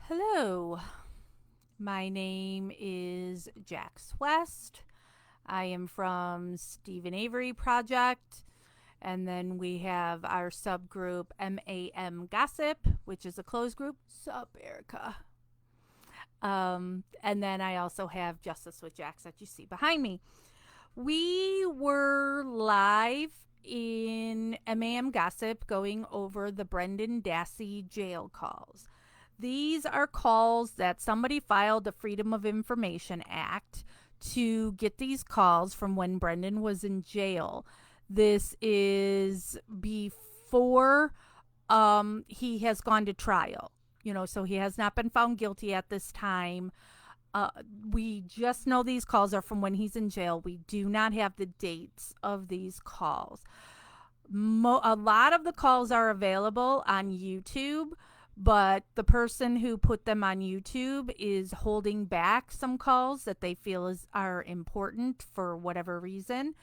Hello, my name is Jax West. I am from Stephen Avery Project, and then we have our subgroup MAM Gossip, which is a closed group. Sup, Erica? And then I also have Justice with Jax that you see behind me. We were live in MAM Gossip going over the Brendan Dassey jail calls. These are calls that somebody filed the Freedom of Information Act to get these calls from when Brendan was in jail. This is before he has gone to trial. So he has not been found guilty at this time. We just know these calls are from when he's in jail. We do not have the dates of these calls. A lot of the calls are available on YouTube, but the person who put them on YouTube is holding back some calls that they feel are important for whatever reason.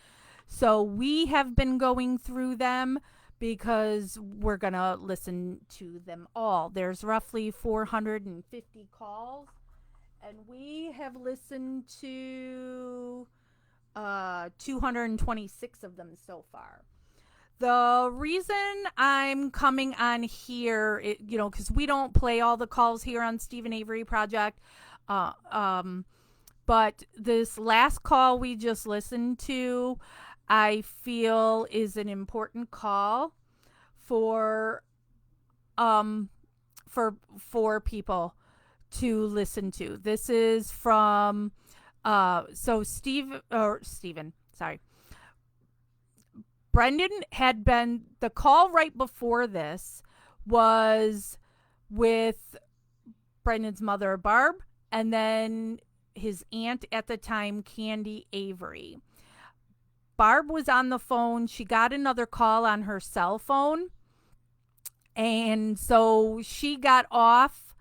So we have been going through them because we're going to listen to them all. There's roughly 450 calls, and we have listened to 226 of them so far. The reason I'm coming on here, because we don't play all the calls here on Stephen Avery Project, but this last call we just listened to, I feel is an important call for people to listen to. This is from Stephen. Brendan had been, the call right before this was with Brendan's mother, Barb, and then his aunt at the time, Candy Avery. Barb was on the phone. She got another call on her cell phone. And so she got off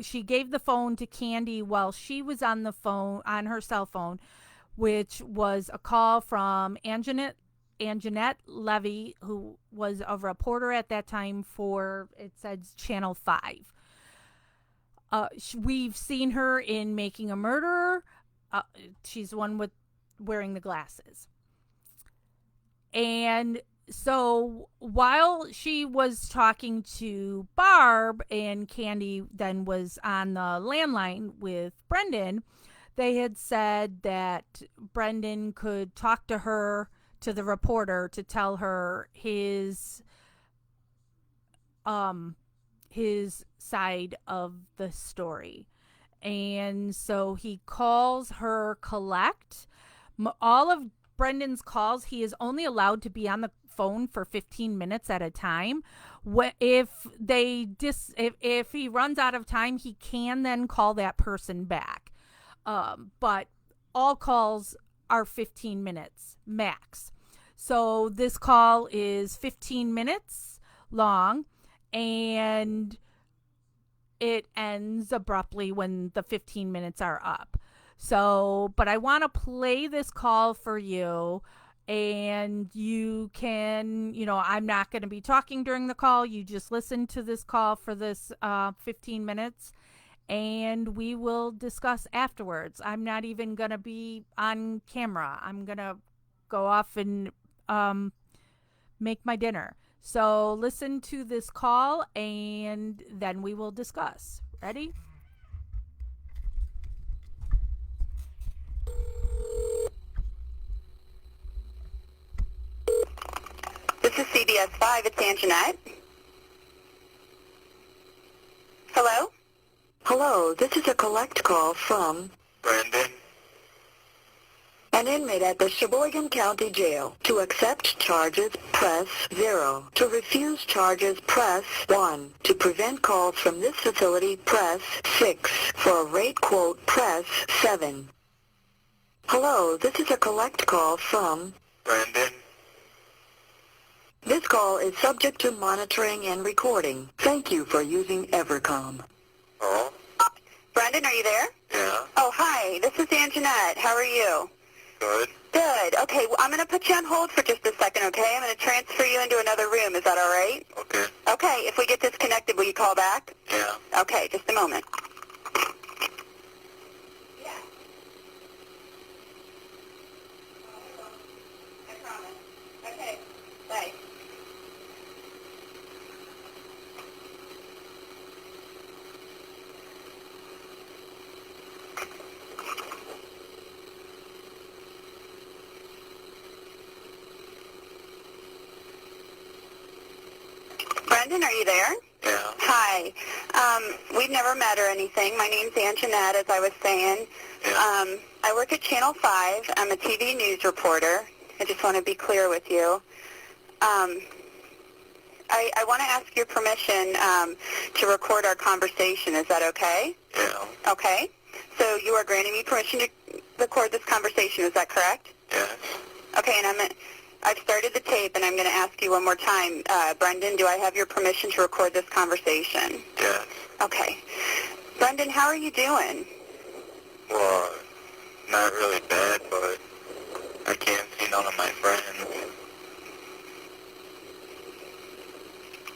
she gave the phone to Candy while she was on the phone, on her cell phone, which was a call from Angenette Levy, who was a reporter at that time for, it says, Channel 5. We've seen her in Making a Murderer. She's the one with wearing the glasses. And so while she was talking to Barb and Candy then was on the landline with Brendan, they had said that Brendan could talk to her, to the reporter, to tell her his side of the story. And so he calls her collect. All of Brendan's calls, he is only allowed to be on the phone for 15 minutes at a time. If he runs out of time, he can then call that person back. But all calls are 15 minutes max. So this call is 15 minutes long, and it ends abruptly when the 15 minutes are up. So, but I want to play this call for you, and you can, I'm not going to be talking during the call. You just listen to this call for this 15 minutes. And we will discuss afterwards. I'm not even going to be on camera. I'm going to go off and make my dinner. So listen to this call, and then we will discuss. Ready? This is CBS 5. It's Angenette. Hello? Hello, this is a collect call from Brendan. an inmate at the Sheboygan County Jail. To accept charges, press 0. To refuse charges, press 1. To prevent calls from this facility, press 6. For a rate quote, press 7. Hello, this is a collect call from Brendan. This call is subject to monitoring and recording. Thank you for using Evercom. Oh? Brendan, are you there? Yeah. Oh, hi. This is Angenette. How are you? Good. Good. Okay, well, I'm going to put you on hold for just a second, okay? I'm going to transfer you into another room. Is that all right? Okay. Okay. Okay, if we get disconnected, will you call back? Yeah. Okay, just a moment. Yeah. I promise. Okay, bye. Brendan, are you there? Yeah. Hi. We've never met or anything. My name's Angenette, as I was saying. Yeah. I work at Channel 5. I'm a TV news reporter. I just want to be clear with you. I want to ask your permission to record our conversation. Is that okay? Yeah. Okay. So you are granting me permission to record this conversation. Is that correct? Yes. Okay, and I've started the tape, and I'm going to ask you one more time. Brendan, do I have your permission to record this conversation? Yes. Okay. Brendan, how are you doing? Well, not really bad, but I can't see none of my friends.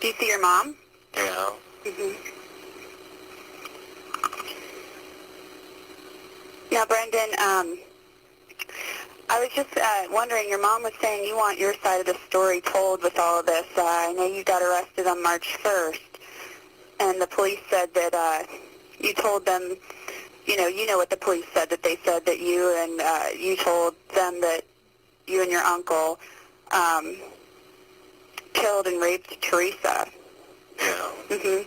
Do you see your mom? Yeah. Mm-hmm. Now, Brendan, I was just wondering, your mom was saying you want your side of the story told with all of this. I know you got arrested on March 1st, and the police said that you told them, you know what the police said, that they said that you told them that you and your uncle killed and raped Teresa. Yeah. Mm-hmm.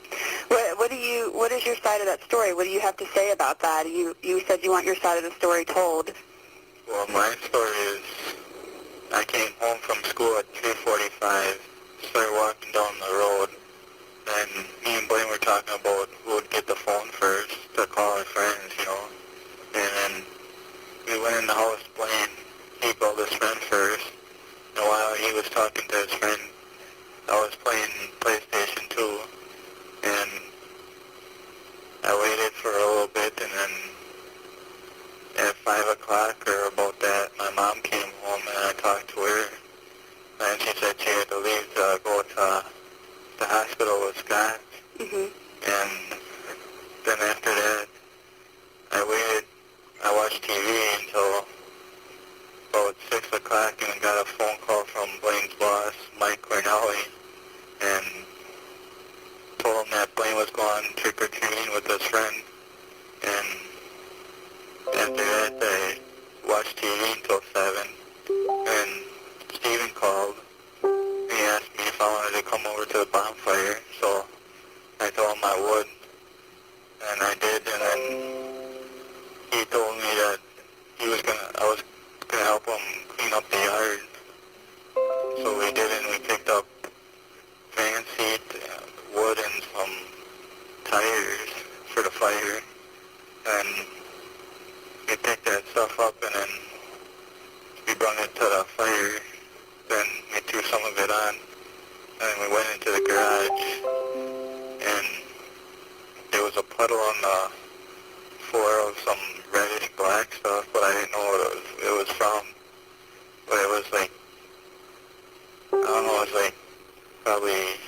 What is your side of that story? What do you have to say about that? You said you want your side of the story told. Well, my story is I came home from school at 2:45, started walking down the road, and me and Blaine were talking about who would get the phone first to call our friends, And then we went in the house, Blaine, he called his friend first, and while he was talking to his friend, I was playing PlayStation 2, and I waited for a little bit, and then at 5 o'clock or about that, my mom came home and I talked to her, and she said she had to leave to go to the hospital with Scott. Mm-hmm. And then after that, I watched TV until about 6 o'clock and got a phone call from Blaine's boss, Mike Cornelli, and told him that Blaine was going trick-or-treating with his friend. And after that, I watched TV until 7, and Steven called. He asked me if I wanted to come over to the bonfire, so I told him I would, and I did, and then he told me that I was gonna help him clean up the yard. So we did it, and we picked up fan seat, wood, and some tires for the fire, and we picked that stuff up, and then we brought it to the fire, then we threw some of it on, and we went into the garage, and there was a puddle on the floor of some reddish black stuff, but I didn't know what it was from, but it was like, I don't know, it was like probably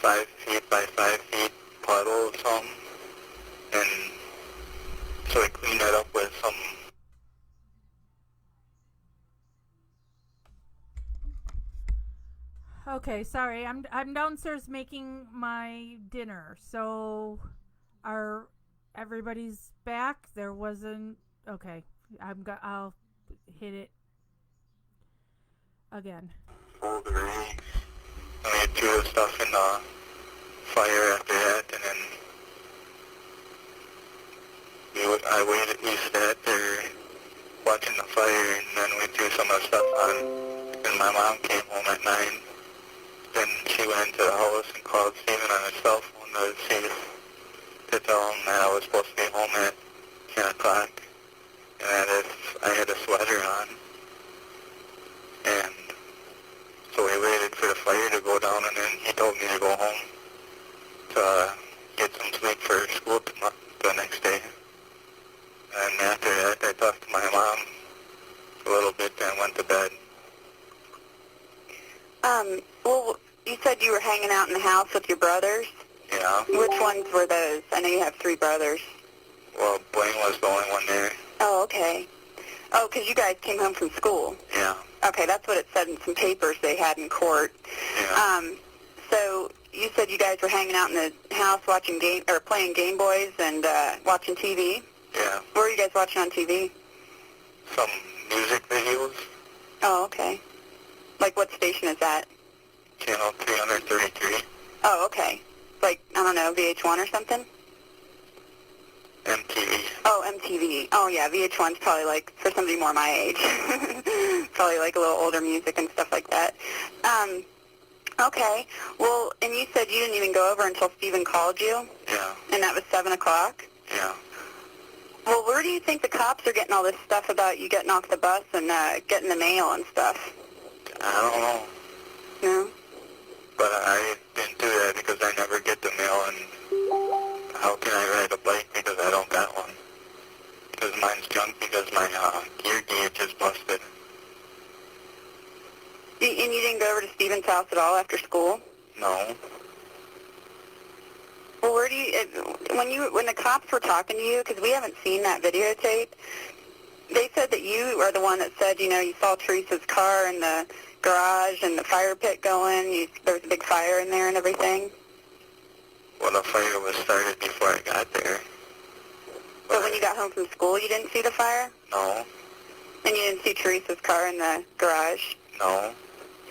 5 feet by 5 feet puddle or something, and so we cleaned that up with some. Okay, sorry. I'm downstairs making my dinner. So are everybody's back? There wasn't okay. I'll hit it again. Pulled the rig, and we threw the stuff in the fire after that, and then we sat there watching the fire, and then we threw some of the stuff on, and my mom came home at 9. Then she went into the house and called Steven on his cell phone to tell him that I was supposed to be home at 10 o'clock, and that if I had a sweater on. And so we waited for the fire to go down, and then he told me to go home to get some sleep for school the next day. And after that, I talked to my mom a little bit and went to bed. Well, you said you were hanging out in the house with your brothers. Yeah. Which ones were those? I know you have 3 brothers. Well, Blaine was the only one there. Oh, okay. Oh, because you guys came home from school. Yeah. Okay, that's what it said in some papers they had in court. Yeah. So you said you guys were hanging out in the house watching playing Game Boys and watching TV? Yeah. What were you guys watching on TV? Some music videos. Oh, okay. Like what station is that? Channel 333. Oh, okay. Like, I don't know, VH1 or something? MTV. Oh, MTV. Oh, yeah, VH1's probably like, for somebody more my age, probably like a little older music and stuff like that. Okay. Well, and you said you didn't even go over until Stephen called you? Yeah. And that was 7 o'clock? Yeah. Well, where do you think the cops are getting all this stuff about you getting off the bus and getting the mail and stuff? I don't know. No? But I didn't do that because I never get the mail, and how can I ride a bike because I don't got one? Because mine's junk because my gear gauge is busted. And you didn't go over to Stephen's house at all after school? No. Well, where do you, when the cops were talking to you, because we haven't seen that videotape, they said that you are the one that said, you know, you saw Teresa's car in the garage and the fire pit going, there was a big fire in there and everything. Well, the fire was started before I got there. But when you got home from school, you didn't see the fire? No. And you didn't see Teresa's car in the garage? No.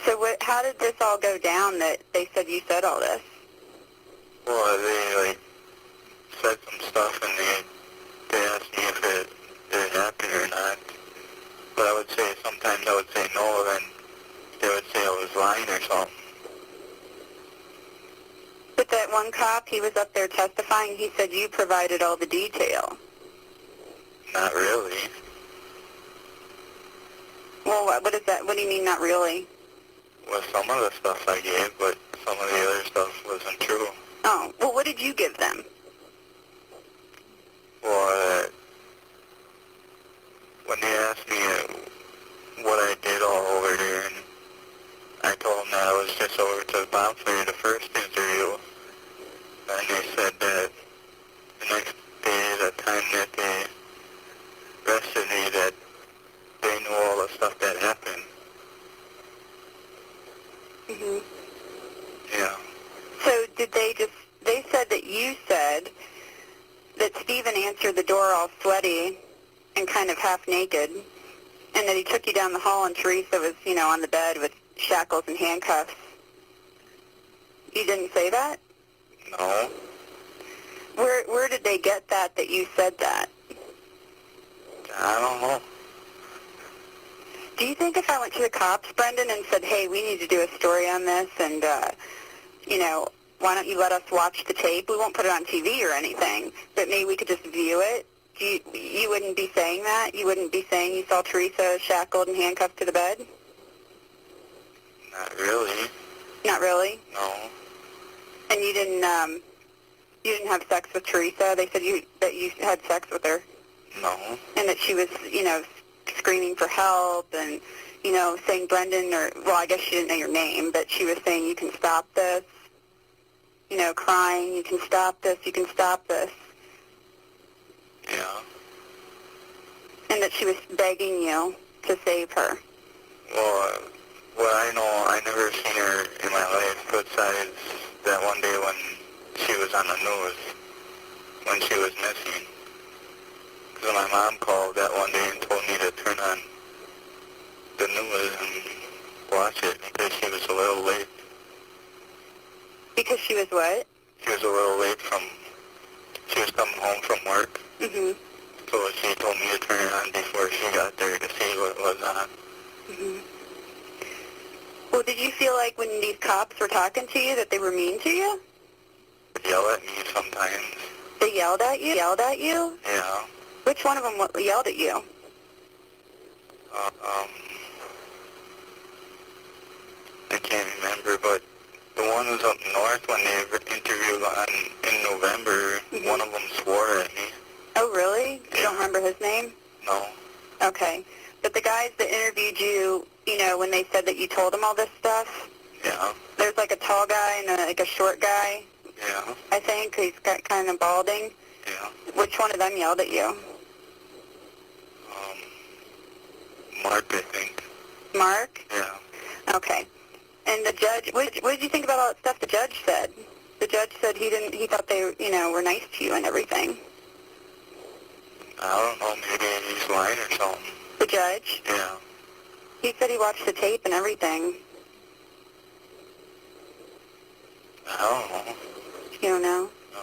So how did this all go down that they said you said all this? Well, they, like, said some stuff, and they asked me if it happened or not. But I would say, sometimes I would say no, then they would say I was lying or something. But that one cop, he was up there testifying, he said you provided all the detail. Not really. Well, what is that? What do you mean, not really? Well, some of the stuff I gave, but some of the other stuff wasn't true. Oh, well, what did you give them? Well, when they asked me what I did all over there, and I told them that I was just over to the bonfire the first interview, and they said that the next day, the time that they arrested me, that they knew all the stuff that happened. Mm-hmm. Yeah. So did they said that you said that Stephen answered the door all sweaty and kind of half naked, and that he took you down the hall and Teresa was, you know, on the bed with shackles and handcuffs. You didn't say that? No. Where did they get that you said that? I don't know. Do you think if I went to the cops, Brendan, and said, hey, we need to do a story on this, and, you know, why don't you let us watch the tape? We won't put it on TV or anything, but maybe we could just view it. You wouldn't be saying that? You wouldn't be saying you saw Teresa shackled and handcuffed to the bed? Not really. Not really? No. And you didn't have sex with Teresa? They said that you had sex with her? No. And that she was, you know, screaming for help and, you know, saying Brendan, or, well, I guess she didn't know your name, but she was saying, you can stop this, you know, crying, you can stop this, you can stop this. Yeah. And that she was begging you to save her. Well, I know, I never seen her in my life besides that one day when she was on the news, when she was missing. Because my mom called that one day and told me to turn on the news and watch it because she was a little late. Because she was what? She was a little late she was coming home from work. Mm-hmm. So she told me to turn it on before she got there to see what was on. Mm-hmm. Well, did you feel like when these cops were talking to you that they were mean to you? They yell at me sometimes. They yelled at you? Yelled at you? Yeah. Which one of them yelled at you? I can't remember, but the one was up north when they interviewed in November. Mm-hmm. One of them swore at me. Oh, really? Yeah. You don't remember his name? No. Okay. But the guys that interviewed you, you know, when they said that you told them all this stuff, Yeah. There's like a tall guy and like a short guy, Yeah. I think. He's got kind of balding. Yeah. Which one of them yelled at you? Mark, I think. Mark? Yeah. Okay. And the judge, what did you think about all that stuff the judge said? The judge said he thought they, were nice to you and everything. I don't know, maybe he's lying or something. The judge? Yeah. He said he watched the tape and everything. I don't know. You don't know? No.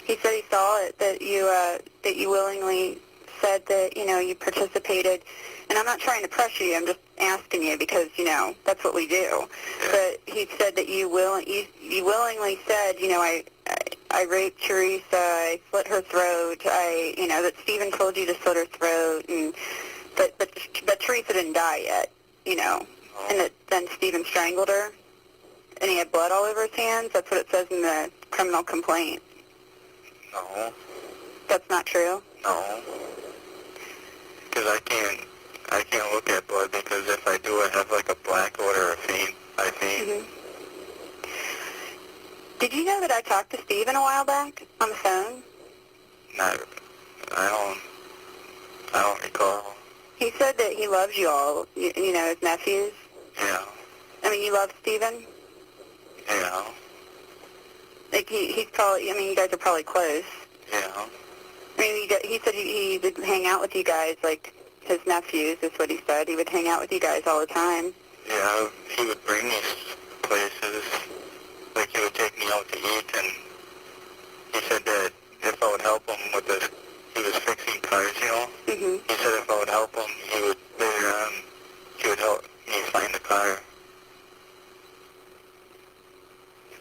He said he saw it, that you willingly said that, you participated. And I'm not trying to pressure you, I'm just asking you because, that's what we do. Yeah. But he said that you willingly said, I raped Teresa, I slit her throat, that Stephen told you to slit her throat, and but Teresa didn't die yet, No. and that then Stephen strangled her, and he had blood all over his hands. That's what it says in the criminal complaint. No. That's not true? No. Because I can't look at blood because if I do, I have like a blackout or a faint. I faint. Mm-hmm. Did you know that I talked to Stephen a while back on the phone? I don't recall. He said that he loves you all, his nephews. Yeah. I mean, you love Stephen? Yeah. Like, he's probably, you guys are probably close. Yeah. I mean, he said he would hang out with you guys, like his nephews, is what he said. He would hang out with you guys all the time. Yeah, he would bring me places. Like, he would take me out to eat, and he said that if I would help him with this, he was fixing cars, Mm-hmm. He said if I would help him, he would help me find the car.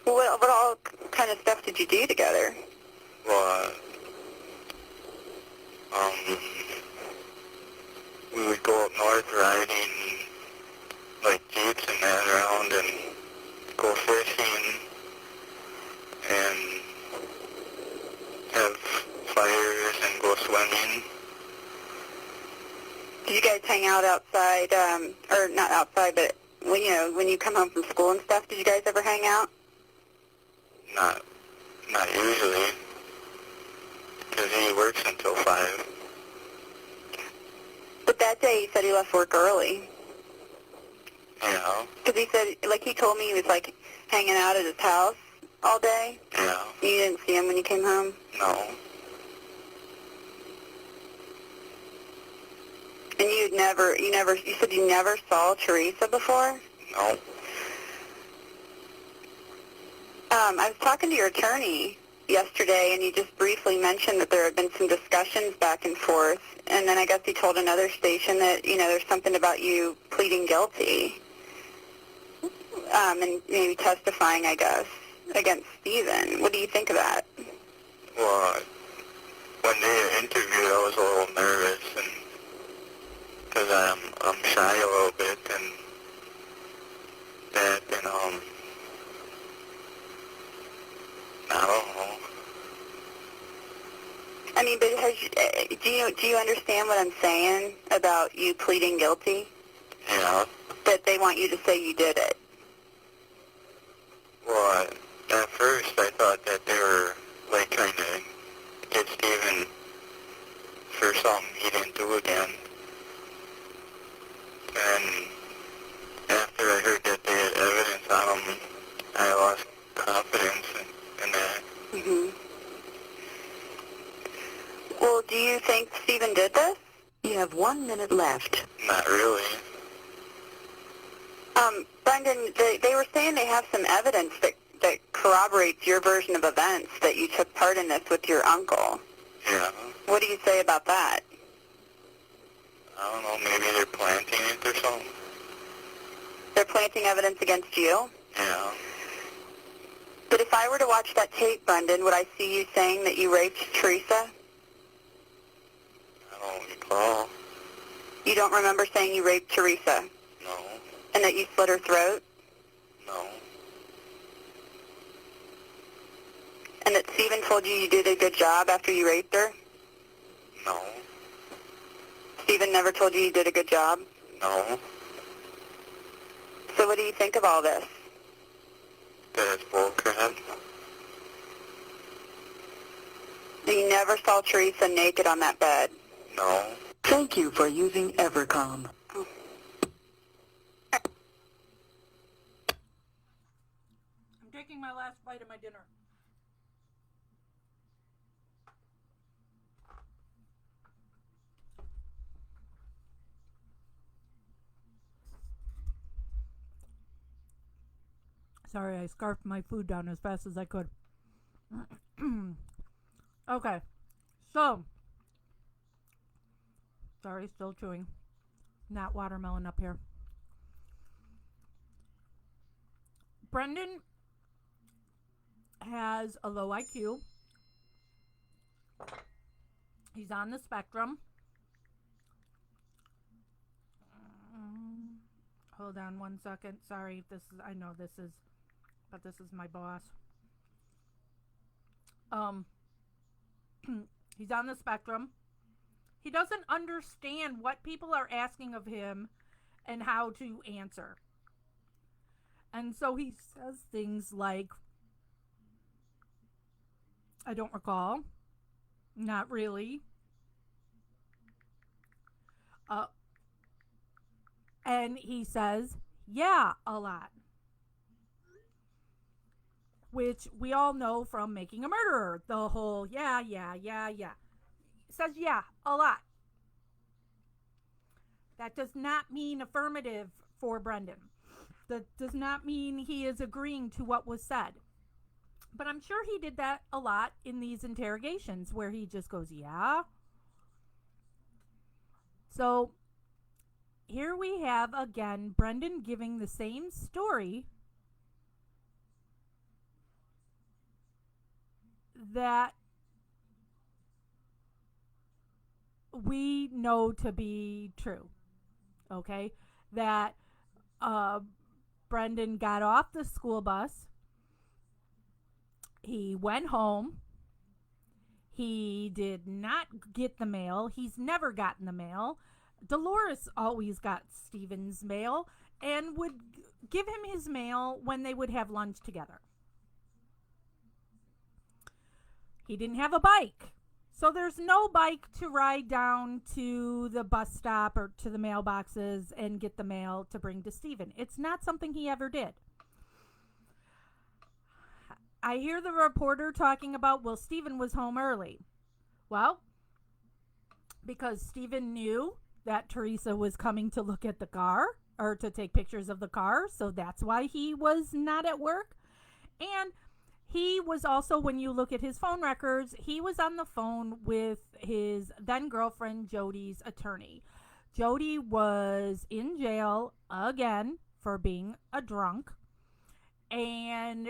What all kind of stuff did you do together? Well, we would go up north riding, like, jeeps and that around and go fishing and have fires and go swimming. Did you guys hang out outside, or not outside, but when you come home from school and stuff, did you guys ever hang out? Not usually, because he works until 5. But that day he said he left work early. Yeah. Because he said, like he told me he was like hanging out at his house all day. Yeah. You didn't see him when you came home? No. And you said you never saw Teresa before? No. I was talking to your attorney yesterday, and he just briefly mentioned that there had been some discussions back and forth, and then I guess he told another station that, there's something about you pleading guilty, and maybe testifying, I guess, against Stephen. What do you think of that? Well, when they interviewed, I was a little nervous, and because I'm shy a little bit, and that, and I don't know. I mean, but do you understand what I'm saying about you pleading guilty? Yeah. That they want you to say you did it. Well, at first I thought that they were, like, trying to get Stephen for something he didn't do again. And after I heard that they had evidence on him, I lost confidence in that. Mm-hmm. Well, do you think Stephen did this? You have 1 minute left. Not really. Brendan, they were saying they have some evidence that corroborates your version of events, that you took part in this with your uncle. Yeah. What do you say about that? I don't know, maybe they're planting it or something. They're planting evidence against you? Yeah. But if I were to watch that tape, Brendan, would I see you saying that you raped Teresa? I don't recall. You don't remember saying you raped Teresa? No. And that you slit her throat? No. And that Stephen told you you did a good job after you raped her? No. Stephen never told you you did a good job? No. So what do you think of all this? That it's bullcrap. You never saw Teresa naked on that bed? No. Thank you for using Evercom. I'm taking my last bite of my dinner. Sorry, I scarfed my food down as fast as I could. Okay, so, sorry, still chewing. Not watermelon up here. Brendan has a low IQ. He's on the spectrum. Hold on one second. Sorry, I know this is, but this is my boss. He's on the spectrum. He doesn't understand what people are asking of him and how to answer. And so he says things like, I don't recall. Not really. And he says, yeah, a lot. Which we all know from Making a Murderer. The whole, yeah. Says, yeah, a lot. That does not mean affirmative for Brendan. That does not mean he is agreeing to what was said. But I'm sure he did that a lot in these interrogations where he just goes, yeah. So here we have, again, Brendan giving the same story that we know to be true. Okay? That Brendan got off the school bus. He went home. He did not get the mail. He's never gotten the mail. Dolores always got Stephen's mail and would give him his mail when they would have lunch together. He didn't have a bike. So there's no bike to ride down to the bus stop or to the mailboxes and get the mail to bring to Stephen. It's not something he ever did. I hear the reporter talking about, well, Stephen was home early. Well, because Stephen knew that Teresa was coming to look at the car or to take pictures of the car. So that's why he was not at work. And he was also, when you look at his phone records, he was on the phone with his then girlfriend Jody's attorney. Jody was in jail again for being a drunk. And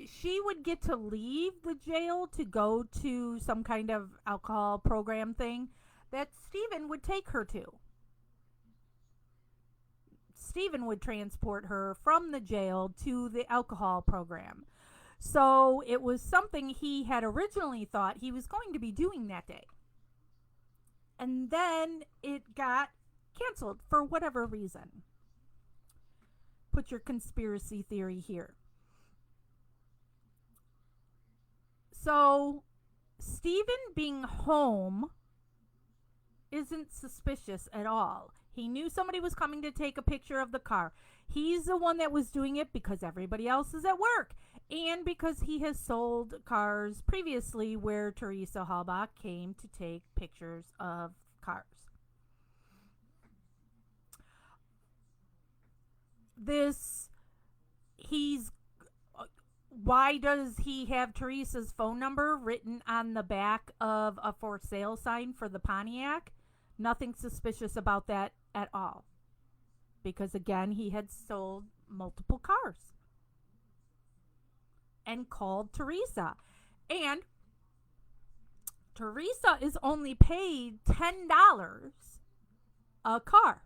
she would get to leave the jail to go to some kind of alcohol program thing that Stephen would take her to. Stephen would transport her from the jail to the alcohol program. So it was something he had originally thought he was going to be doing that day. And then it got canceled for whatever reason. Put your conspiracy theory here. So Stephen being home isn't suspicious at all. He knew somebody was coming to take a picture of the car. He's the one that was doing it because everybody else is at work. And because he has sold cars previously where Teresa Halbach came to take pictures of cars. Why does he have Teresa's phone number written on the back of a for sale sign for the Pontiac? Nothing suspicious about that at all. Because again, he had sold multiple cars. And called Teresa. And Teresa is only paid $10 a car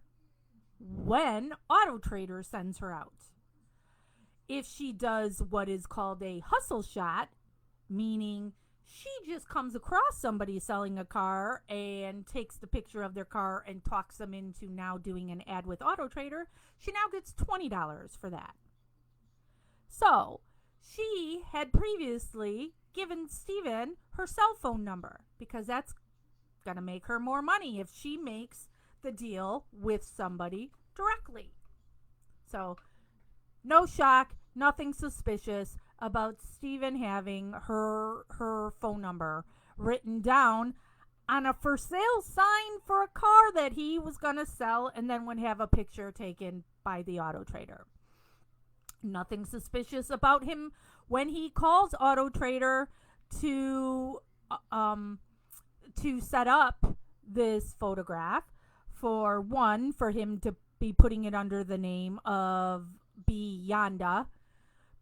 when Auto Trader sends her out. If she does what is called a hustle shot, meaning she just comes across somebody selling a car and takes the picture of their car and talks them into now doing an ad with Auto Trader. She now gets $20 for that. So she had previously given Steven her cell phone number because that's going to make her more money if she makes the deal with somebody directly. So no shock, nothing suspicious about Steven having her phone number written down on a for sale sign for a car that he was going to sell, and then would have a picture taken by the Auto Trader. Nothing suspicious about him when he calls Auto Trader to set up this photograph. For one, for him to be putting it under the name of B. Yonda,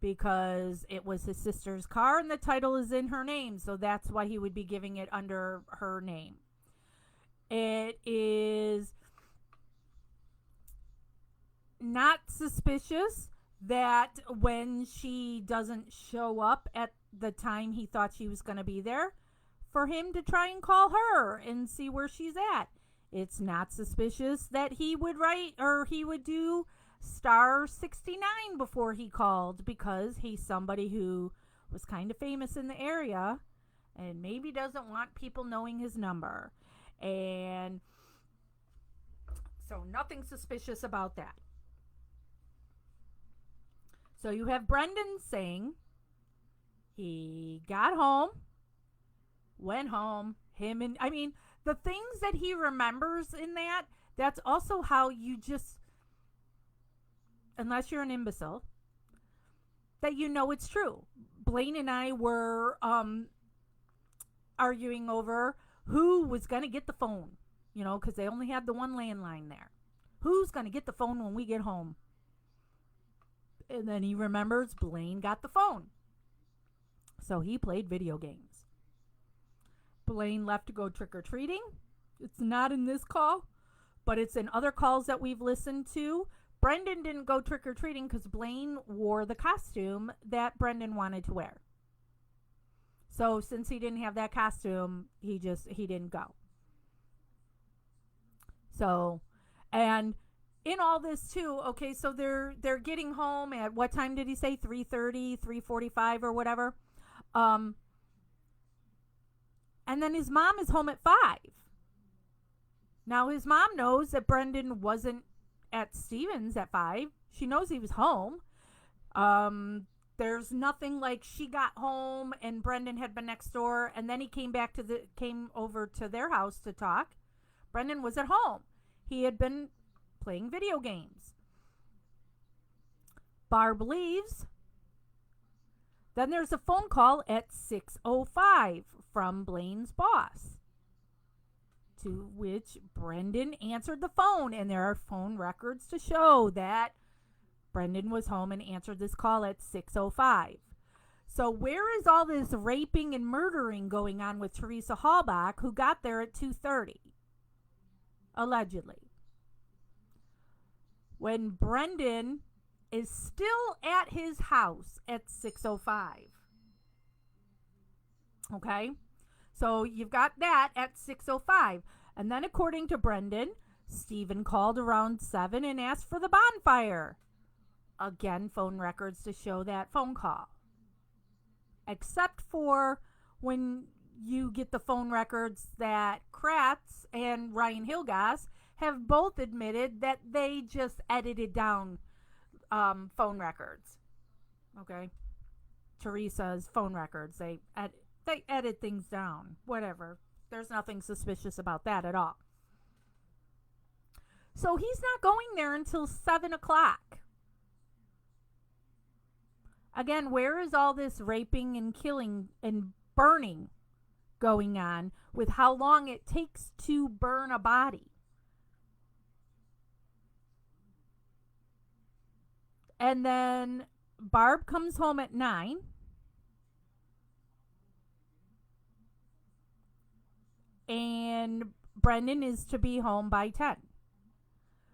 because it was his sister's car and the title is in her name, so that's why he would be giving it under her name. It is not suspicious that when she doesn't show up at the time he thought she was going to be there, for him to try and call her and see where she's at. It's not suspicious that he would write or he would do star 69 before he called, because he's somebody who was kind of famous in the area and maybe doesn't want people knowing his number. And so nothing suspicious about that. So you have Brendan saying he got home, went home, the things that he remembers in that, that's also how you just, unless you're an imbecile, that you know it's true. Blaine and I were arguing over who was going to get the phone, because they only had the one landline there. Who's going to get the phone when we get home? And then he remembers Blaine got the phone. So he played video games. Blaine left to go trick-or-treating. It's not in this call, but it's in other calls that we've listened to. Brendan didn't go trick-or-treating because Blaine wore the costume that Brendan wanted to wear. So since he didn't have that costume, he didn't go. So, and in all this too, okay, so they're getting home at, what time did he say? 3:30, 3:45 or whatever. And then his mom is home at 5. Now his mom knows that Brendan wasn't at Steven's at 5. She knows he was home. There's nothing like she got home and Brendan had been next door and then he came over to their house to talk. Brendan was at home. He had been playing video games. Barb leaves. Then there's a phone call at 6:05 from Blaine's boss, to which Brendan answered the phone, and there are phone records to show that Brendan was home and answered this call at 6:05. So where is all this raping and murdering going on with Teresa Hallbach, who got there at 2:30? Allegedly. When Brendan is still at his house at 6:05. Okay? So you've got that at 6:05. And then according to Brendan, Stephen called around 7 and asked for the bonfire. Again, phone records to show that phone call. Except for when you get the phone records that Kratz and Ryan Hilgas have both admitted that they just edited down phone records. Okay? Teresa's phone records. They edit things down. Whatever. There's nothing suspicious about that at all. So he's not going there until 7 o'clock. Again, where is all this raping and killing and burning going on with how long it takes to burn a body? And then Barb comes home at 9. And Brendan is to be home by 10.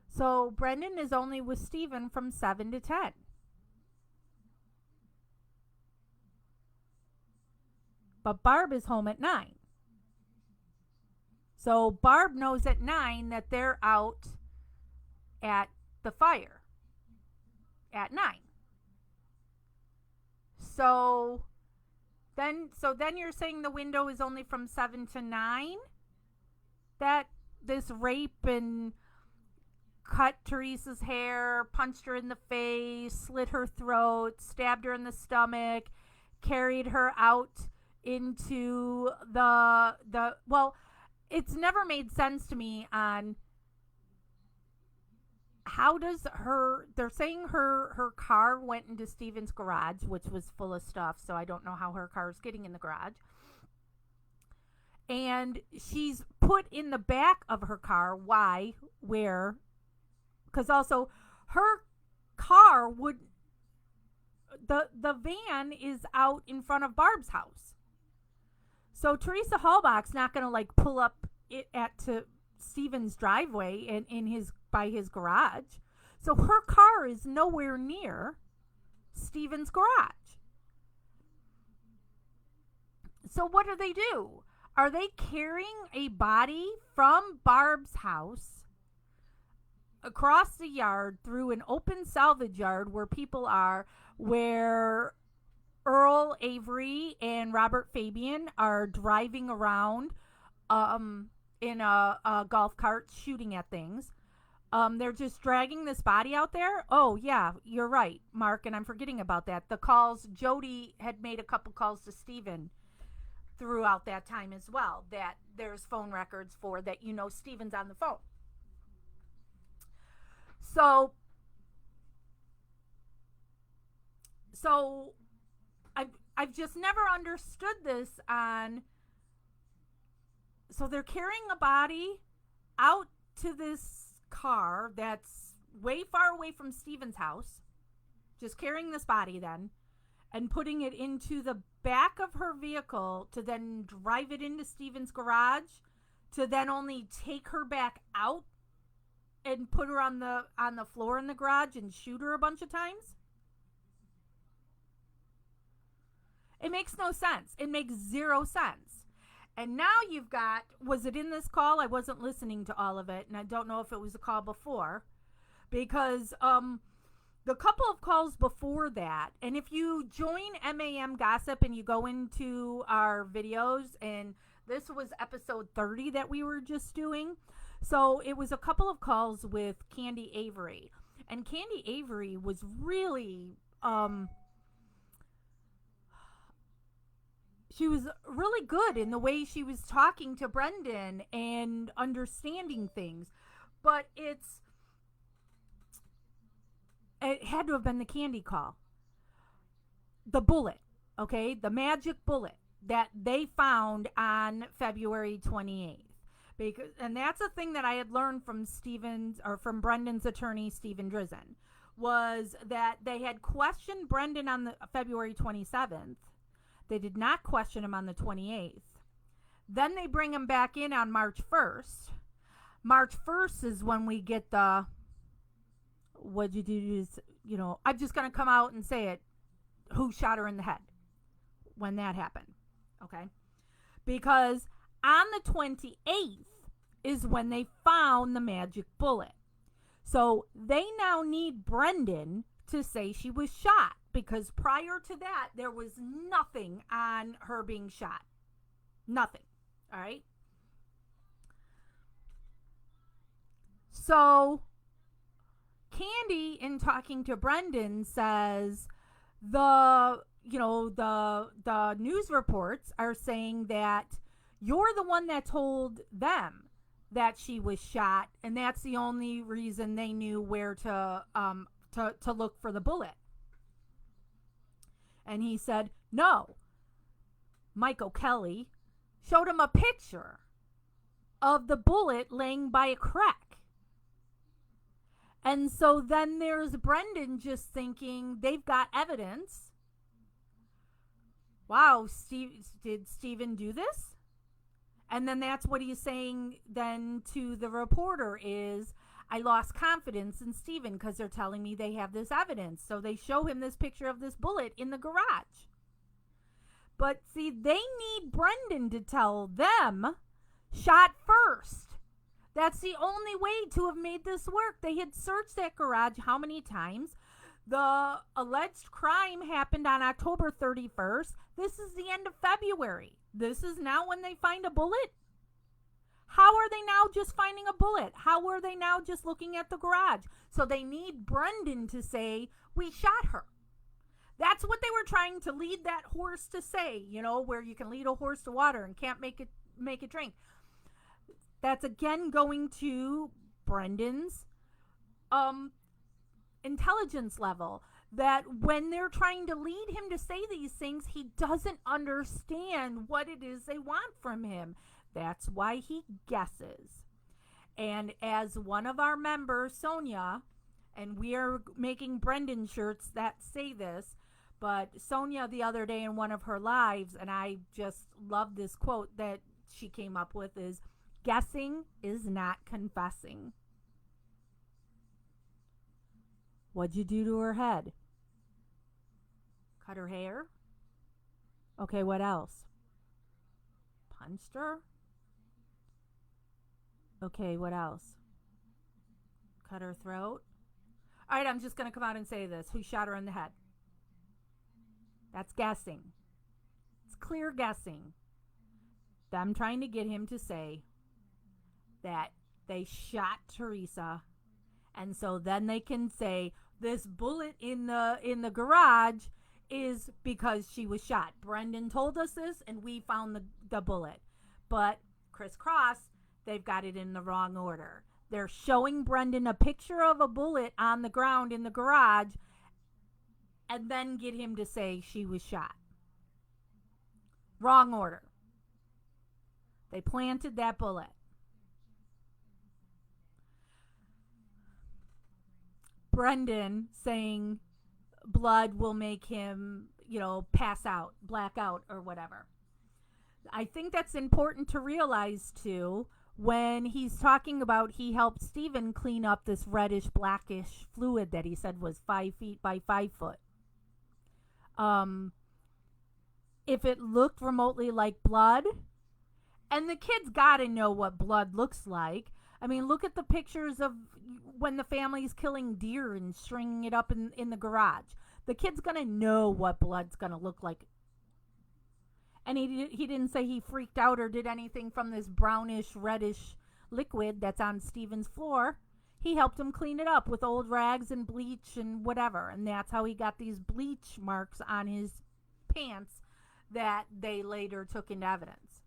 So Brendan is only with Stephen from 7 to 10. but Barb is home at 9. So Barb knows at 9 that they're out at the fire at 9. So then you're saying the window is only from 7 to 9? That this rape and cut Teresa's hair, punched her in the face, slit her throat, stabbed her in the stomach, carried her out into the well, it's never made sense to me on how does they're saying her car went into Steven's garage, which was full of stuff, so I don't know how her car is getting in the garage. And she's put in the back of her car. Why? Where? Because also her car would, the van is out in front of Barb's house. So Teresa Hallbach's not going to like pull up it to Steven's driveway and by his garage. So her car is nowhere near Steven's garage. So what do? Are they carrying a body from Barb's house across the yard through an open salvage yard where people are, where Earl Avery and Robert Fabian are driving around in a golf cart shooting at things? They're just dragging this body out there. Oh, yeah, you're right, Mark, and I'm forgetting about that. The calls, Jody had made a couple calls to Steven throughout that time as well, that there's phone records for that, Steven's on the phone. So I've just never understood this on, so they're carrying a body out to this car that's way far away from Steven's house, just carrying this body then, and putting it into the back of her vehicle to then drive it into Steven's garage, to then only take her back out and put her on the floor in the garage and shoot her a bunch of times. It makes no sense. It makes zero sense. And now you've got, was it in this call? I wasn't listening to all of it, and I don't know if it was a call before, because the couple of calls before that, and if you join MAM Gossip and you go into our videos, and this was episode 30 that we were just doing, so it was a couple of calls with Candy Avery, and Candy Avery was really she was really good in the way she was talking to Brendan and understanding things, but it had to have been the Candy call. The bullet, okay? The magic bullet that they found on February 28th. And that's a thing that I had learned from from Brendan's attorney, Stephen Drizzen, was that they had questioned Brendan on the February 27th. They did not question him on the 28th. Then they bring him back in on March 1st. March 1st is when we get the, what'd you do? I'm just going to come out and say it. Who shot her in the head when that happened? Okay. Because on the 28th is when they found the magic bullet. So they now need Brendan to say she was shot, because prior to that, there was nothing on her being shot. Nothing. All right. So Candy, in talking to Brendan, says the news reports are saying that you're the one that told them that she was shot, and that's the only reason they knew where to look for the bullet. And he said, no. Mike O'Kelly showed him a picture of the bullet laying by a crack. And so then there's Brendan just thinking they've got evidence. Wow, did Steven do this? And then that's what he's saying then to the reporter is, I lost confidence in Steven because they're telling me they have this evidence. So they show him this picture of this bullet in the garage. But see, they need Brendan to tell them shot first. That's the only way to have made this work. They had searched that garage how many times? The alleged crime happened on October 31st. This is the end of February. This is now when they find a bullet. How are they now just finding a bullet? How are they now just looking at the garage? So they need Brendan to say, we shot her. That's what they were trying to lead that horse to say, you know, where you can lead a horse to water and can't make it drink. That's again going to Brendan's intelligence level, that when they're trying to lead him to say these things, he doesn't understand what it is they want from him. That's why he guesses. And as one of our members, Sonia, and we are making Brendan shirts that say this, but Sonia the other day in one of her lives, and I just love this quote that she came up with, is, guessing is not confessing. What'd you do to her head? Cut her hair? Okay, what else? Punched her? Okay, what else? Cut her throat? All right, I'm just going to come out and say this. Who shot her in the head? That's guessing. It's clear guessing. Them trying to get him to say that they shot Teresa, and so then they can say this bullet in the garage is because she was shot. Brendan told us this, and we found the bullet. But crisscross, they've got it in the wrong order. They're showing Brendan a picture of a bullet on the ground in the garage, and then get him to say she was shot. Wrong order. They planted that bullet. Brendan saying blood will make him, pass out, black out, or whatever. I think that's important to realize, too, when he's talking about he helped Stephen clean up this reddish, blackish fluid that he said was 5 feet by 5 foot. If it looked remotely like blood, and the kids got to know what blood looks like. I mean, look at the pictures of when the family's killing deer and stringing it up in the garage. The kid's going to know what blood's going to look like. And he didn't say he freaked out or did anything from this brownish, reddish liquid that's on Stephen's floor. He helped him clean it up with old rags and bleach and whatever. And that's how he got these bleach marks on his pants that they later took into evidence.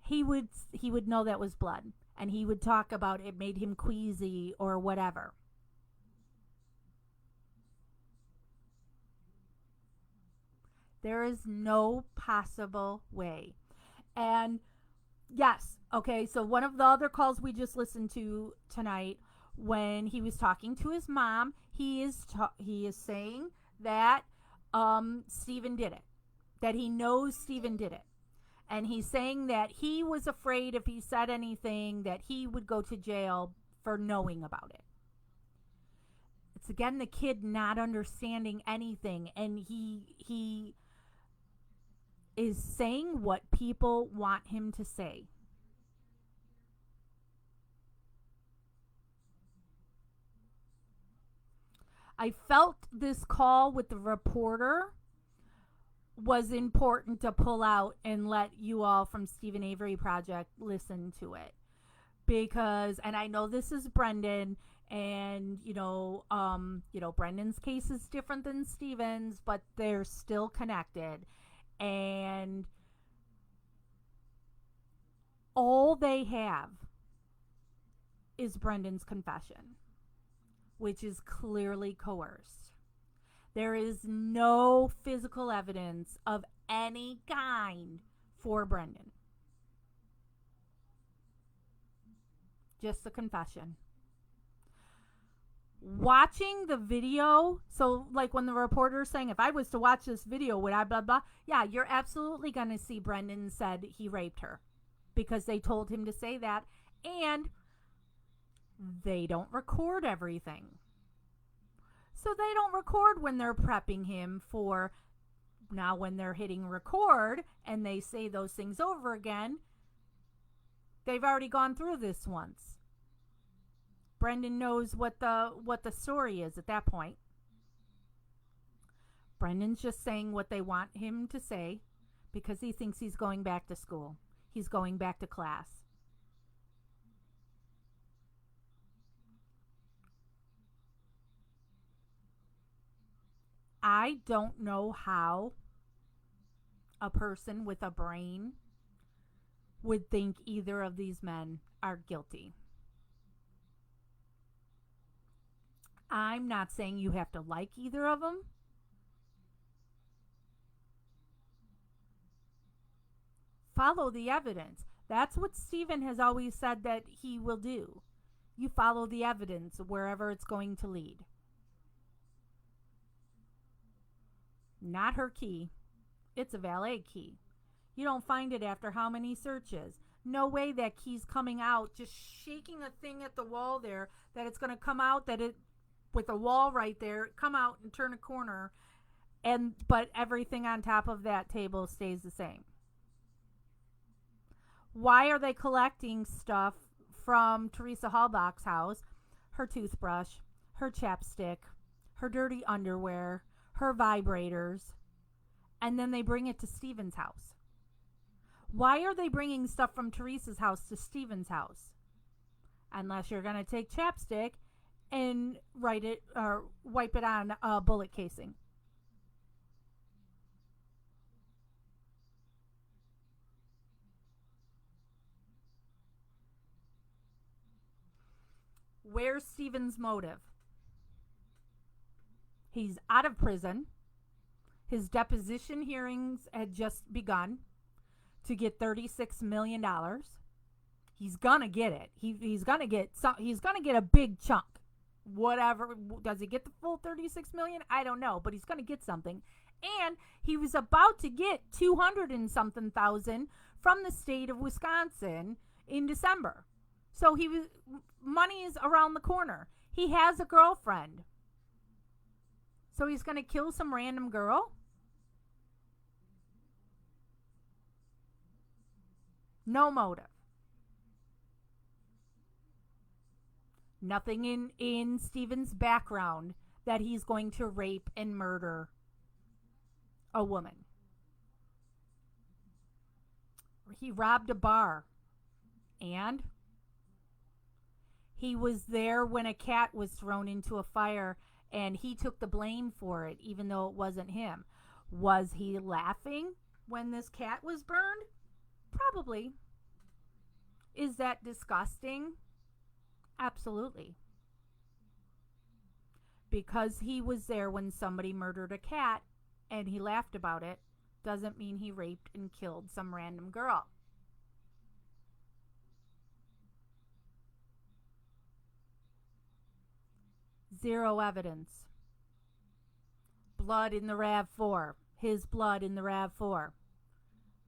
He would know that was blood, and he would talk about it made him queasy or whatever. There is no possible way. And yes, okay, so one of the other calls we just listened to tonight, when he was talking to his mom, he is saying that Stephen did it, that he knows Stephen did it. And he's saying that he was afraid if he said anything that he would go to jail for knowing about it. It's again the kid not understanding anything, and he is saying what people want him to say. I felt this call with the reporter was important to pull out and let you all from Stephen Avery Project listen to it, because, and I know this is Brendan, and Brendan's case is different than Stephen's, but they're still connected, and all they have is Brendan's confession, which is clearly coerced. There is no physical evidence of any kind for Brendan. Just the confession. Watching the video, so like when the reporter's saying, if I was to watch this video, would I blah, blah? Yeah, you're absolutely going to see Brendan said he raped her, because they told him to say that, and they don't record everything. So they don't record when they're prepping him for, now when they're hitting record and they say those things over again, they've already gone through this once. Brendan knows what the story is at that point. Brendan's just saying what they want him to say because he thinks he's going back to school. He's going back to class. I don't know how a person with a brain would think either of these men are guilty. I'm not saying you have to like either of them. Follow the evidence. That's what Stephen has always said that he will do. You follow the evidence wherever it's going to lead. Not her key. It's a valet key. You don't find it after how many searches? No way that key's coming out, just shaking a thing at the wall there, that it's going to come out, that it, with a wall right there, come out and turn a corner, but everything on top of that table stays the same. Why are they collecting stuff from Teresa Halbach's house? Her toothbrush, her chapstick, her dirty underwear, her vibrators, and then they bring it to Stephen's house. Why are they bringing stuff from Teresa's house to Stephen's house? Unless you're going to take chapstick and write it or wipe it on a bullet casing. Where's Stephen's motive? He's out of prison. His deposition hearings had just begun to get $36 million. He's gonna get it. He's gonna get a big chunk. Whatever, does he get the full 36 million? I don't know, but he's gonna get something. And he was about to get 200 and something thousand from the state of Wisconsin in December. So money is around the corner. He has a girlfriend. So he's going to kill some random girl? No motive. Nothing in Stephen's background that he's going to rape and murder a woman. He robbed a bar. And he was there when a cat was thrown into a fire, and he took the blame for it, even though it wasn't him. Was he laughing when this cat was burned? Probably. Is that disgusting? Absolutely. Because he was there when somebody murdered a cat and he laughed about it, doesn't mean he raped and killed some random girl. Zero evidence. Blood in the RAV4. His blood in the RAV4.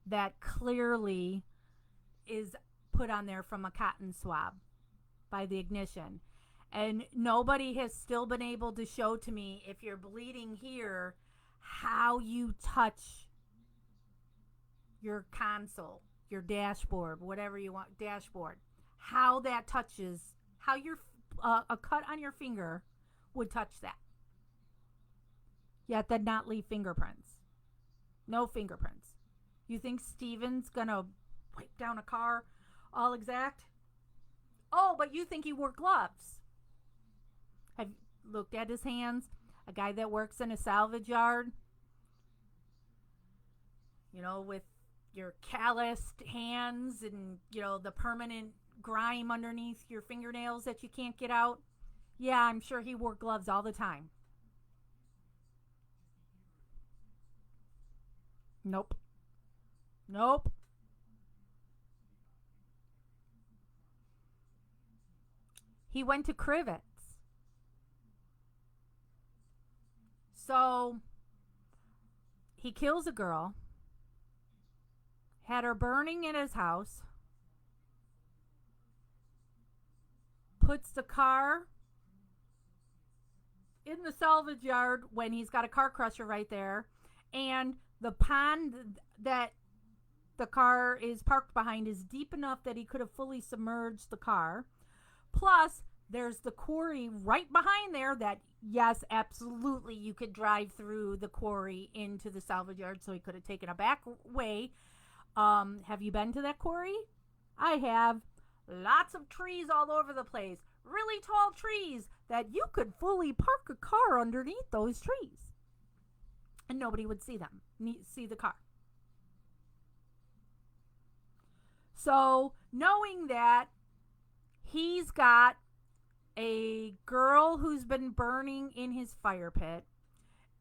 That clearly is put on there from a cotton swab by the ignition. And nobody has still been able to show to me, if you're bleeding here, how you touch your console, your dashboard, whatever you want, dashboard. How that touches, how a cut on your finger would touch that. Yet did not leave fingerprints. No fingerprints. You think Stephen's gonna wipe down a car all exact? Oh, but you think he wore gloves. Have you looked at his hands? A guy that works in a salvage yard, you know, with your calloused hands and, you know, the permanent grime underneath your fingernails that you can't get out. Yeah, I'm sure he wore gloves all the time. Nope. Nope. He went to Crivets. So he kills a girl, had her burning in his house, puts the car in the salvage yard when he's got a car crusher right there, and the pond that the car is parked behind is deep enough that he could have fully submerged the car. Plus, there's the quarry right behind there that, yes, absolutely, you could drive through the quarry into the salvage yard, so he could have taken a back way. Have you been to that quarry? I have. Lots of trees all over the place. Really tall trees that you could fully park a car underneath those trees. And nobody would see them, see the car. So, knowing that he's got a girl who's been burning in his fire pit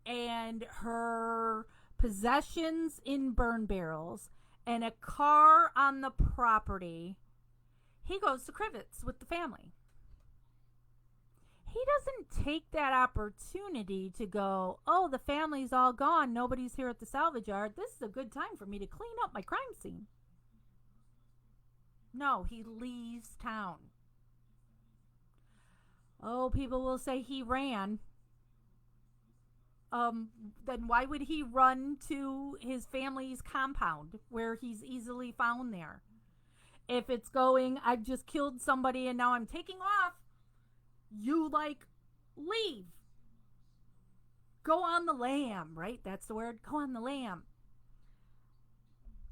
and her possessions in burn barrels and a car on the property, he goes to Crivets with the family. He doesn't take that opportunity to go, oh, the family's all gone, nobody's here at the salvage yard, this is a good time for me to clean up my crime scene. No, he leaves town. Oh, people will say he ran. Then why would he run to his family's compound where he's easily found there? If it's going, I've just killed somebody and now I'm taking off, you leave. Go on the lam, right? That's the word. Go on the lam.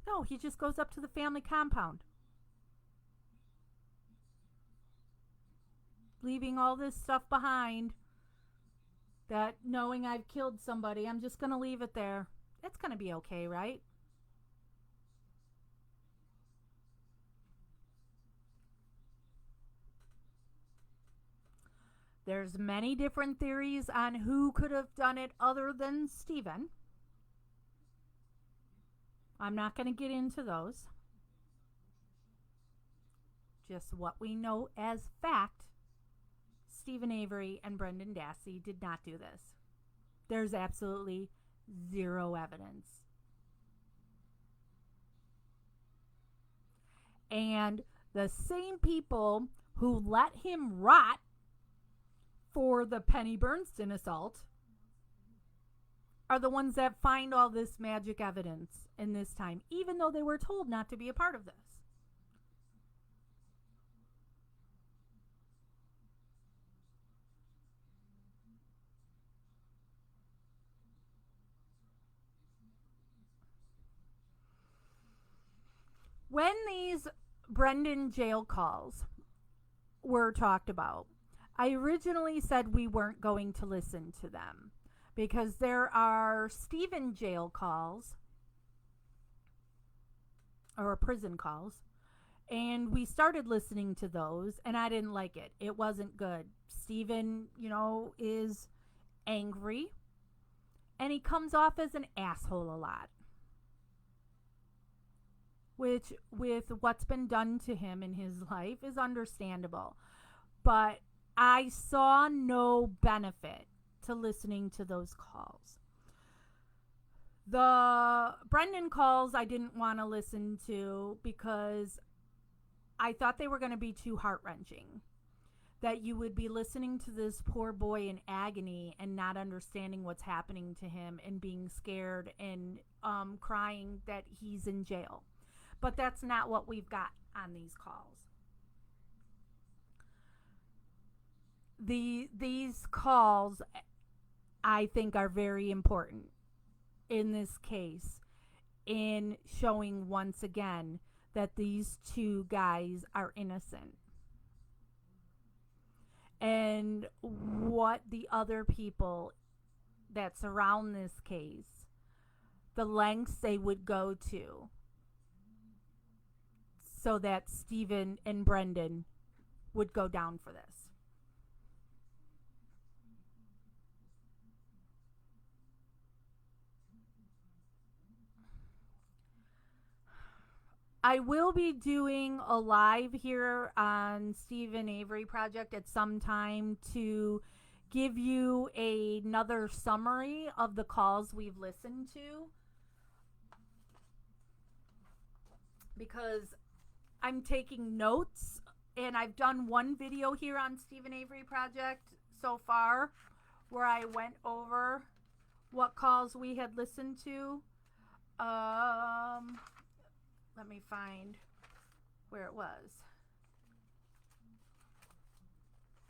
No, he just goes up to the family compound. Leaving all this stuff behind, that knowing I've killed somebody, I'm just going to leave it there. It's going to be okay, right? There's many different theories on who could have done it other than Stephen. I'm not going to get into those. Just what we know as fact. Stephen Avery and Brendan Dassey did not do this. There's absolutely zero evidence. And the same people who let him rot for the Penny Bernstein assault are the ones that find all this magic evidence in this time, even though they were told not to be a part of this. When these Brendan jail calls were talked about, I originally said we weren't going to listen to them because there are Stephen jail calls or prison calls, and we started listening to those, and I didn't like it. It wasn't good. Stephen, is angry, and he comes off as an asshole a lot. Which, with what's been done to him in his life, is understandable. But I saw no benefit to listening to those calls. The Brendan calls I didn't want to listen to because I thought they were going to be too heart-wrenching. That you would be listening to this poor boy in agony and not understanding what's happening to him and being scared and crying that he's in jail. But that's not what we've got on these calls. These calls, I think, are very important in this case in showing once again that these two guys are innocent. And what the other people that surround this case, the lengths they would go to so that Stephen and Brendan would go down for this. I will be doing a live here on Stephen Avery Project at some time to give you another summary of the calls we've listened to, because I'm taking notes, and I've done one video here on Stephen Avery Project so far where I went over what calls we had listened to. Let me find where it was.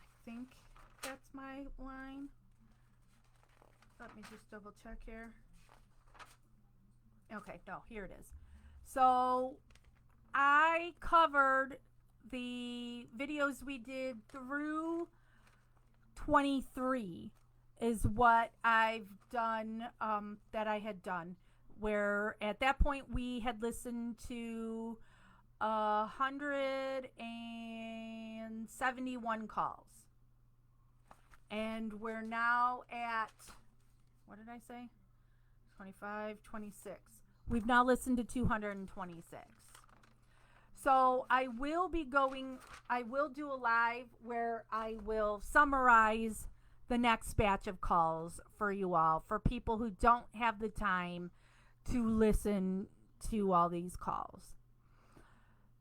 I think that's my line. Let me just double check here. Okay, no, here it is. So I covered the videos we did through 23 is what I've done, that I had done, where at that point we had listened to 171 calls, and we're now at, what did I say, 25, 26. We've now listened to 226. So I will do a live where I will summarize the next batch of calls for you all, for people who don't have the time to listen to all these calls.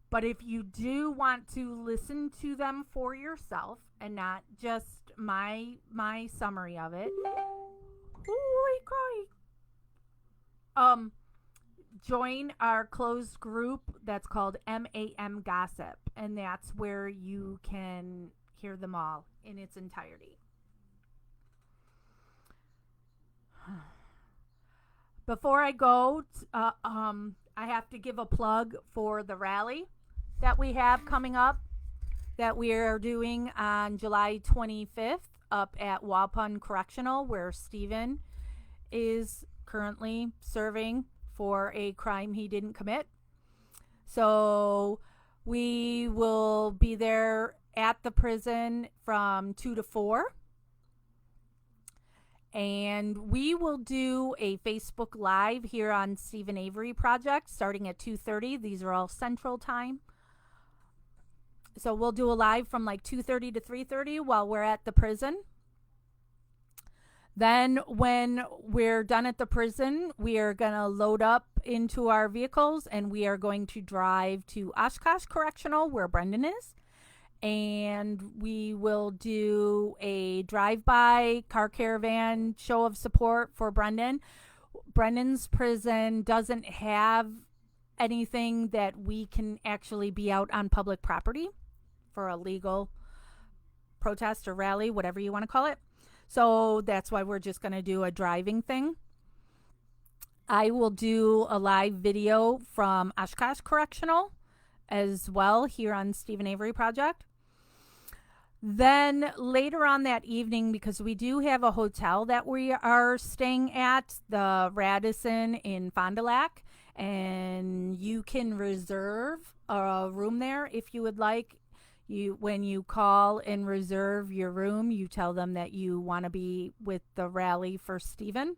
But if you do want to listen to them for yourself and not just my summary of it, join our closed group that's called MAM Gossip, and that's where you can hear them all in its entirety. Before I go, I have to give a plug for the rally that we have coming up, that we are doing on July 25th up at Waupun Correctional, where Stephen is currently serving for a crime he didn't commit. So we will be there at the prison from 2 to 4. And we will do a Facebook Live here on Stephen Avery Project starting at 2:30. These are all Central Time. So we'll do a live from like 2:30 to 3:30 while we're at the prison. Then when we're done at the prison, we are going to load up into our vehicles and we are going to drive to Oshkosh Correctional, where Brendan is. And we will do a drive-by car caravan show of support for Brendan. Brendan's prison doesn't have anything that we can actually be out on public property for a legal protest or rally, whatever you want to call it. So that's why we're just going to do a driving thing. I will do a live video from Oshkosh Correctional as well here on Stephen Avery Project. Then later on that evening, because we do have a hotel that we are staying at, the Radisson in Fond du Lac, and you can reserve a room there if you would like. When you call and reserve your room, you tell them that you want to be with the rally for Stephen.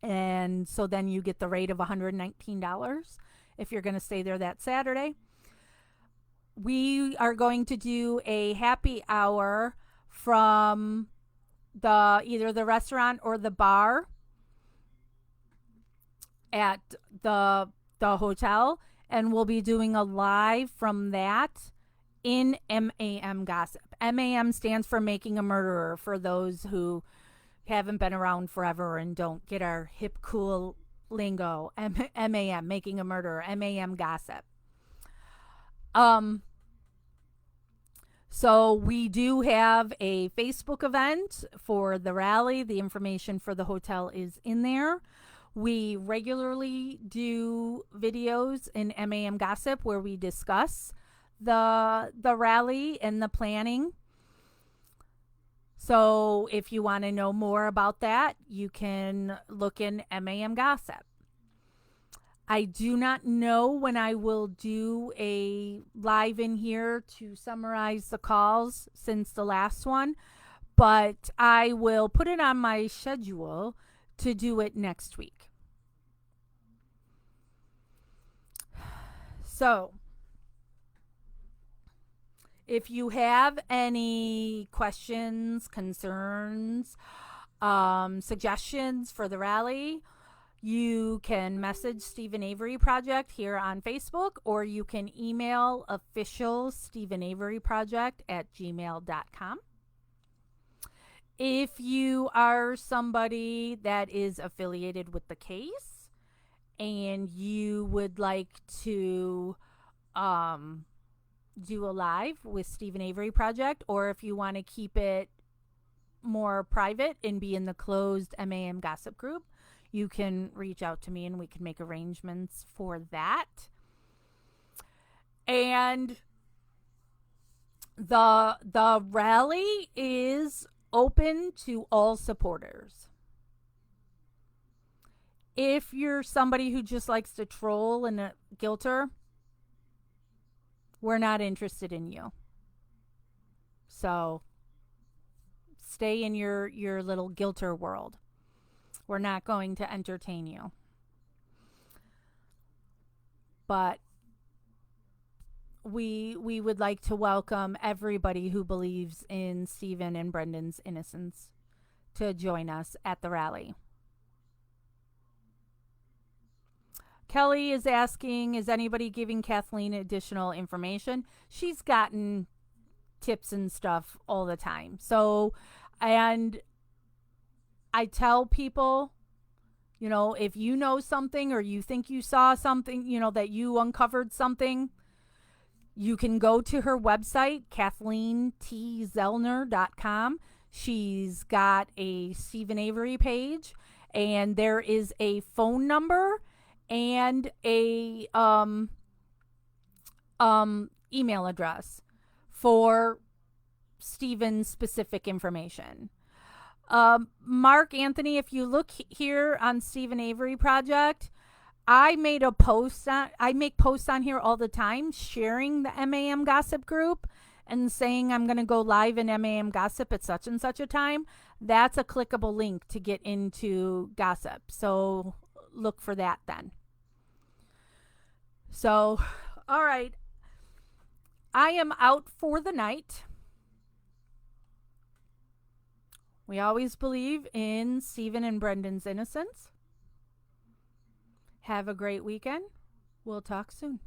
And so then you get the rate of $119 if you're going to stay there that Saturday. We are going to do a happy hour from either the restaurant or the bar at the hotel, and we'll be doing a live from that in MAM Gossip. MAM stands for Making a Murderer, for those who haven't been around forever and don't get our hip, cool lingo. MAM, Making a Murderer, MAM Gossip. So we do have a Facebook event for the rally. The information for the hotel is in there. We regularly do videos in MAM Gossip where we discuss the rally and the planning. So if you want to know more about that, you can look in MAM Gossip. I do not know when I will do a live in here to summarize the calls since the last one, but I will put it on my schedule to do it next week. So, if you have any questions, concerns, suggestions for the rally, you can message Stephen Avery Project here on Facebook, or you can email official Stephen Avery Project at gmail.com. If you are somebody that is affiliated with the case and you would like to do a live with Stephen Avery Project, or if you want to keep it more private and be in the closed MAM gossip group, you can reach out to me and we can make arrangements for that. And the rally is open to all supporters. If you're somebody who just likes to troll and a guilter, we're not interested in you. So stay in your little guilter world. We're not going to entertain you. But we would like to welcome everybody who believes in Stephen and Brendan's innocence to join us at the rally. Kelly is asking, is anybody giving Kathleen additional information? She's gotten tips and stuff all the time. So, and I tell people, you know, if you know something or you think you saw something, you know, that you uncovered something, you can go to her website, KathleenTZellner.com. She's got a Stephen Avery page, and there is a phone number and a email address for Stephen's specific information. Mark Anthony, if you look here on Stephen Avery Project, I make posts on here all the time sharing the MAM gossip group and saying I'm going to go live in MAM gossip at such and such a time. That's a clickable link to get into gossip. So look for that then. So, all right. I am out for the night. We always believe in Stephen and Brendan's innocence. Have a great weekend. We'll talk soon.